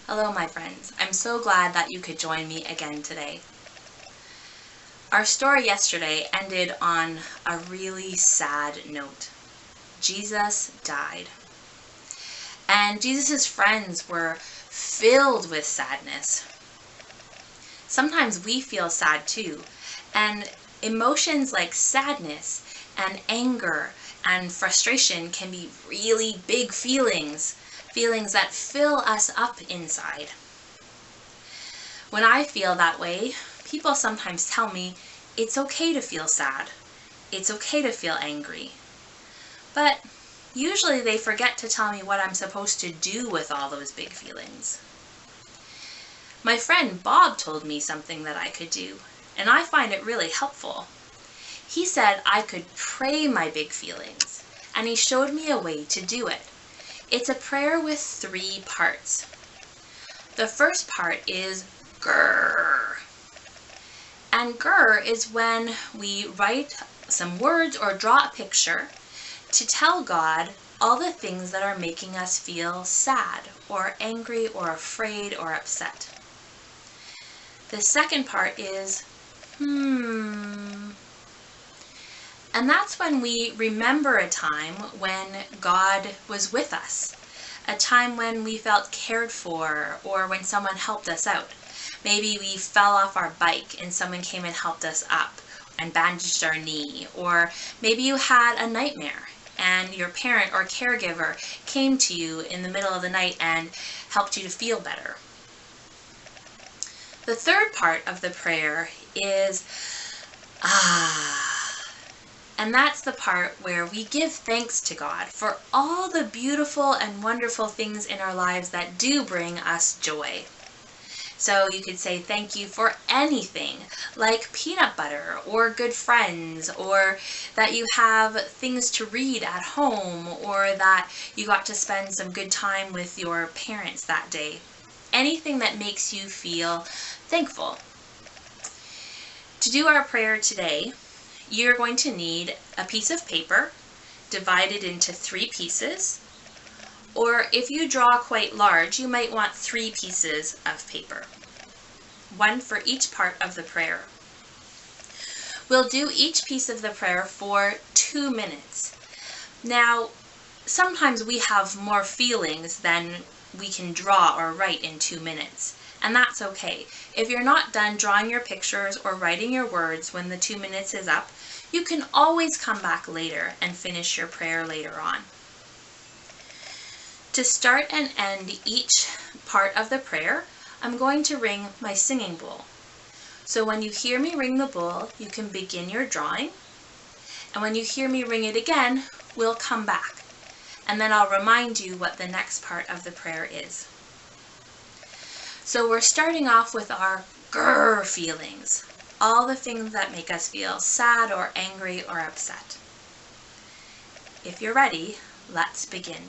Hello, my friends. I'm so glad that you could join me again today. Our story yesterday ended on a really sad note. Jesus died. And Jesus' friends were filled with sadness. Sometimes we feel sad too, and emotions like sadness and anger and frustration can be really big feelings that fill us up inside. When I feel that way, people sometimes tell me it's okay to feel sad, it's okay to feel angry, but usually they forget to tell me what I'm supposed to do with all those big feelings. My friend Bob told me something that I could do, and I find it really helpful. He said I could pray my big feelings, and he showed me a way to do it. It's a prayer with 3 parts. The first part is grrr. And grrr is when we write some words or draw a picture to tell God all the things that are making us feel sad or angry or afraid or upset. The second part is And that's when we remember a time when God was with us, a time when we felt cared for or when someone helped us out. Maybe we fell off our bike and someone came and helped us up and bandaged our knee, or maybe you had a nightmare and your parent or caregiver came to you in the middle of the night and helped you to feel better. The third part of the prayer is and that's the part where we give thanks to God for all the beautiful and wonderful things in our lives that do bring us joy. So you could say thank you for anything, like peanut butter or good friends, or that you have things to read at home, or that you got to spend some good time with your parents that day. Anything that makes you feel thankful. To do our prayer today, you're going to need a piece of paper divided into 3 pieces, or if you draw quite large, you might want 3 pieces of paper, 1 for each part of the prayer. We'll do each piece of the prayer for 2 minutes. Now, sometimes we have more feelings than we can draw or write in 2 minutes. And that's okay. If you're not done drawing your pictures or writing your words when the 2 minutes is up, you can always come back later and finish your prayer later on. To start and end each part of the prayer, I'm going to ring my singing bowl. So when you hear me ring the bowl, you can begin your drawing. And when you hear me ring it again, we'll come back. And then I'll remind you what the next part of the prayer is. So we're starting off with our grrr feelings, all the things that make us feel sad or angry or upset. If you're ready, let's begin.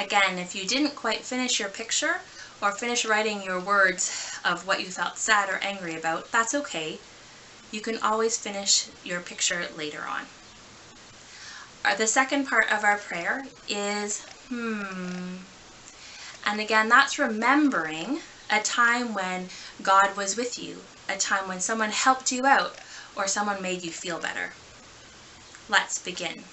Again, if you didn't quite finish your picture or finish writing your words of what you felt sad or angry about, that's okay. You can always finish your picture later on. The second part of our prayer is and again, that's remembering a time when God was with you, a time when someone helped you out or someone made you feel better. Let's begin.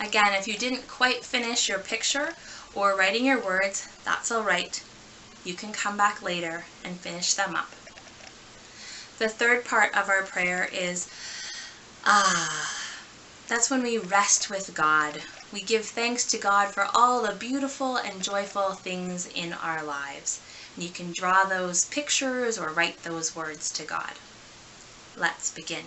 Again, if you didn't quite finish your picture or writing your words, that's all right. You can come back later and finish them up. The third part of our prayer is that's when we rest with God. We give thanks to God for all the beautiful and joyful things in our lives. And you can draw those pictures or write those words to God. Let's begin.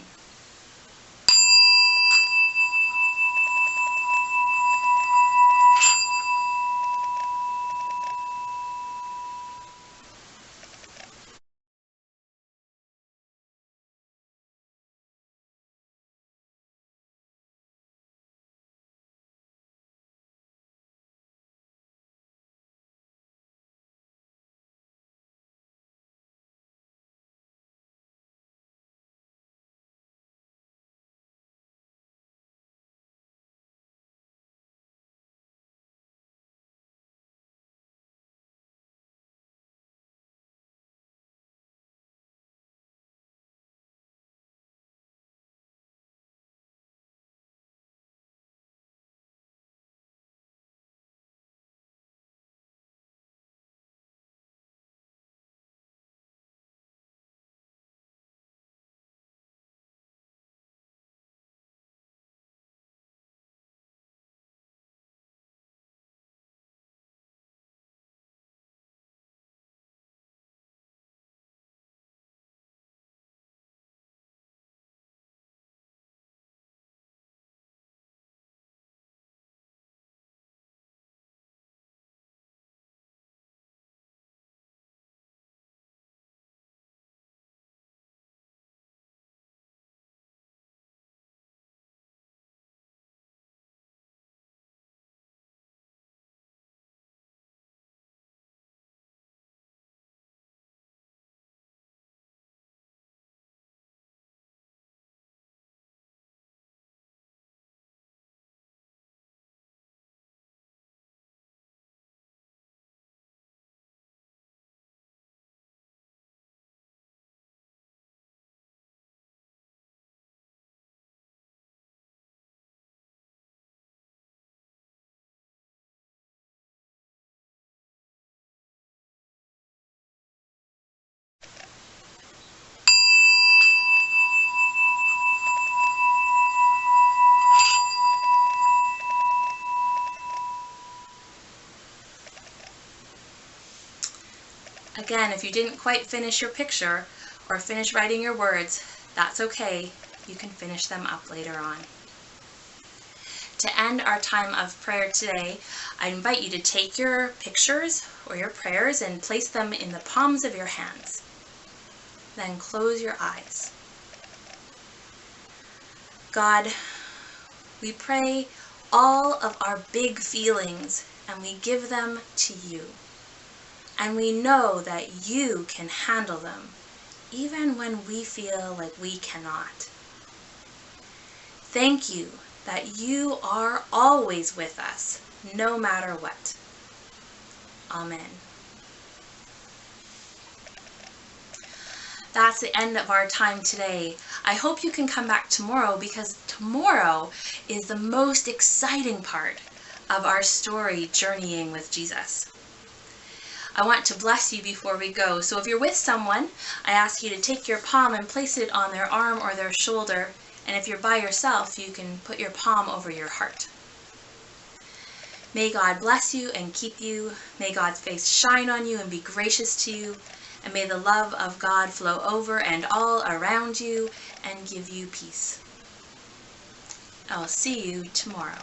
Again, if you didn't quite finish your picture or finish writing your words, that's okay. You can finish them up later on. To end our time of prayer today, I invite you to take your pictures or your prayers and place them in the palms of your hands. Then close your eyes. God, we pray all of our big feelings and we give them to you. And we know that you can handle them, even when we feel like we cannot. Thank you that you are always with us, no matter what. Amen. That's the end of our time today. I hope you can come back tomorrow, because tomorrow is the most exciting part of our story, Journeying with Jesus. I want to bless you before we go. So if you're with someone, I ask you to take your palm and place it on their arm or their shoulder. And if you're by yourself, you can put your palm over your heart. May God bless you and keep you. May God's face shine on you and be gracious to you. And may the love of God flow over and all around you and give you peace. I'll see you tomorrow.